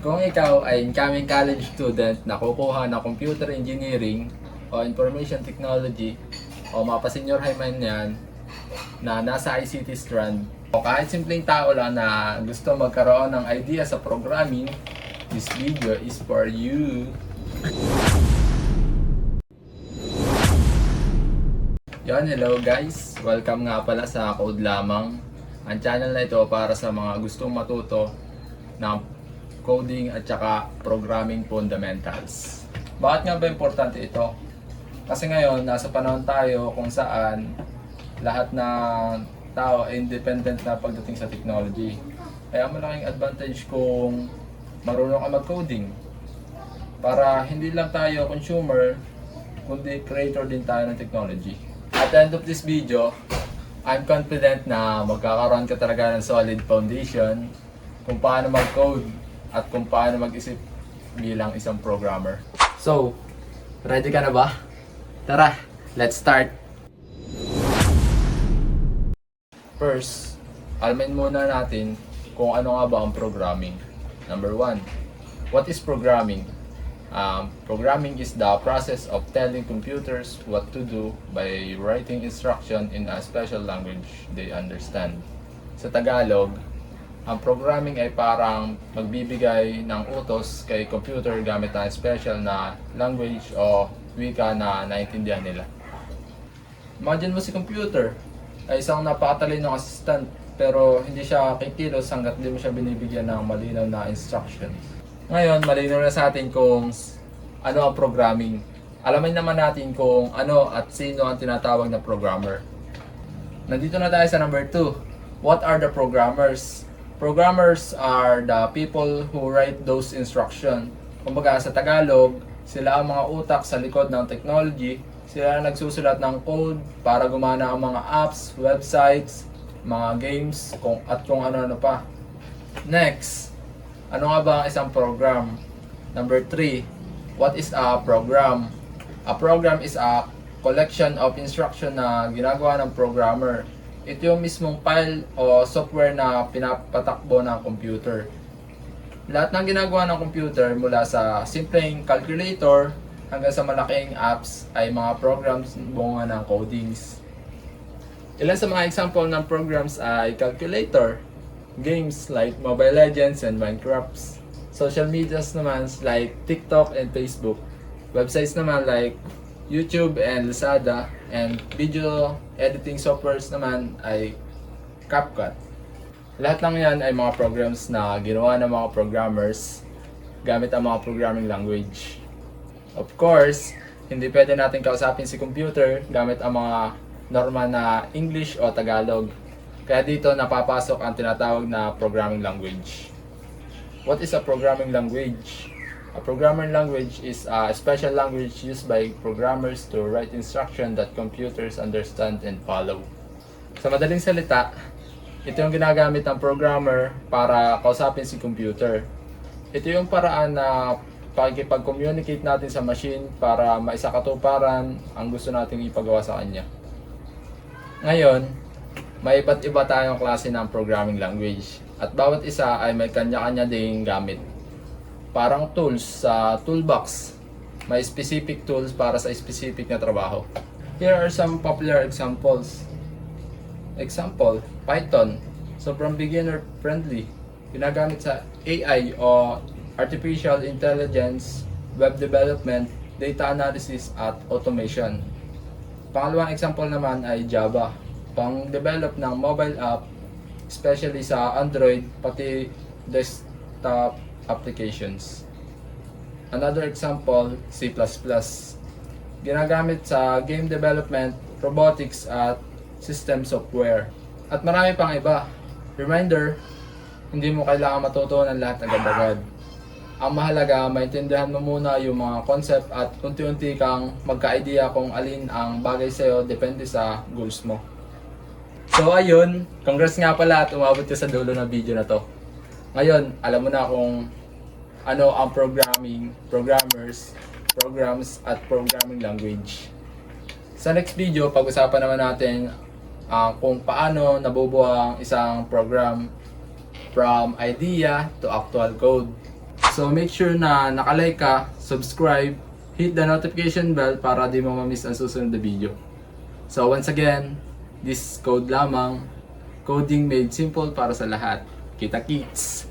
Kung ikaw ay incoming college student na kukuha ng computer engineering o information technology o mapa-senior high man yan na nasa ICT strand o kahit simpleng tao lang na gusto magkaroon ng idea sa programming, this video is for you. Yan, hello guys! Welcome nga pala sa Code Lamang. Ang channel na ito para sa mga gustong matuto ng coding at saka programming fundamentals. Bakit nga ba importante ito? Kasi ngayon, nasa panahon tayo kung saan lahat ng tao ay independent na pagdating sa technology. Kaya malaking advantage kung marunong ka mag-coding. Para hindi lang tayo consumer, kundi creator din tayo ng technology. At the end of this video, I'm confident na magkakaroon ka talaga ng solid foundation kung paano mag-code at kung paano mag-isip bilang isang programmer. So, ready ka na ba? Tara, let's start! First, alamin muna natin kung ano nga ba ang programming. Number 1, what is programming? Programming is the process of telling computers what to do by writing instruction in a special language they understand. Sa Tagalog, ang programming ay parang magbibigay ng utos kay computer gamit ang special na language o wika na naintindihan nila. Imagine mo si computer ay isang napakatalinong assistant pero hindi siya kikilos hanggat di mo siya binibigyan ng malinaw na instructions. Ngayon, malinaw na sa atin kung ano ang programming. Alamin naman natin kung ano at sino ang tinatawag na programmer. Nandito na tayo sa number 2. What are the programmers? Programmers are the people who write those instructions. Kumbaga sa Tagalog, sila ang mga utak sa likod ng technology. Sila ang nagsusulat ng code para gumana ang mga apps, websites, mga games, at kung ano-ano pa. Next, ano nga ba ang isang program? Number 3, what is a program? A program is a collection of instruction na ginagawa ng programmer. Ito yung mismong file o software na pinapatakbo ng computer. Lahat ng ginagawa ng computer mula sa simpleng calculator hanggang sa malaking apps ay mga programs bunga ng codings. Ilan sa mga example ng programs ay calculator, games like Mobile Legends and Minecraft, social medias naman like TikTok and Facebook, websites naman like YouTube and Lazada, and video editing softwares naman ay CapCut. Lahat lang yan ay mga programs na ginawa ng mga programmers gamit ang mga programming language. Of course, hindi pwede natin kausapin si computer gamit ang mga normal na English o Tagalog. Kaya dito napapasok ang tinatawag na programming language. What is a programming language? A programming language is a special language used by programmers to write instruction that computers understand and follow. Sa madaling salita, ito yung ginagamit ng programmer para kausapin si computer. Ito yung paraan na pakikipag-communicate natin sa machine para maisakatuparan ang gusto nating ipagawa sa kanya. Ngayon, may iba't iba tayong klase ng programming language at bawat isa ay may kanya-kanya ding gamit. Parang tools sa toolbox, may specific tools para sa specific na trabaho. Here are some popular examples. Example, Python. Sobrang beginner friendly. Ginagamit sa AI o Artificial Intelligence, web development, data analysis at automation. Pangalawang example naman ay Java. Pang-develop ng mobile app, especially sa Android, pati desktop applications. Another example, C++. Ginagamit sa game development, robotics at system software. At marami pang iba. Reminder, hindi mo kailangan matutunan lahat agad-agad. Ang mahalaga, maintindihan mo muna yung mga concept at unti-unti kang magka-idea kung alin ang bagay sa'yo depende sa goals mo. So ayun, congrats nga pala at umabot ka sa dulo ng video na to. Ngayon, alam mo na kung ano ang programming, programmers, programs, at programming language. Sa next video, pag-usapan naman natin kung paano nabubuo ang isang program from idea to actual code. So make sure na nakalike ka, subscribe, hit the notification bell para di mo ma-miss ang susunod na video. So once again, this code lamang, coding made simple para sa lahat. Kita kits!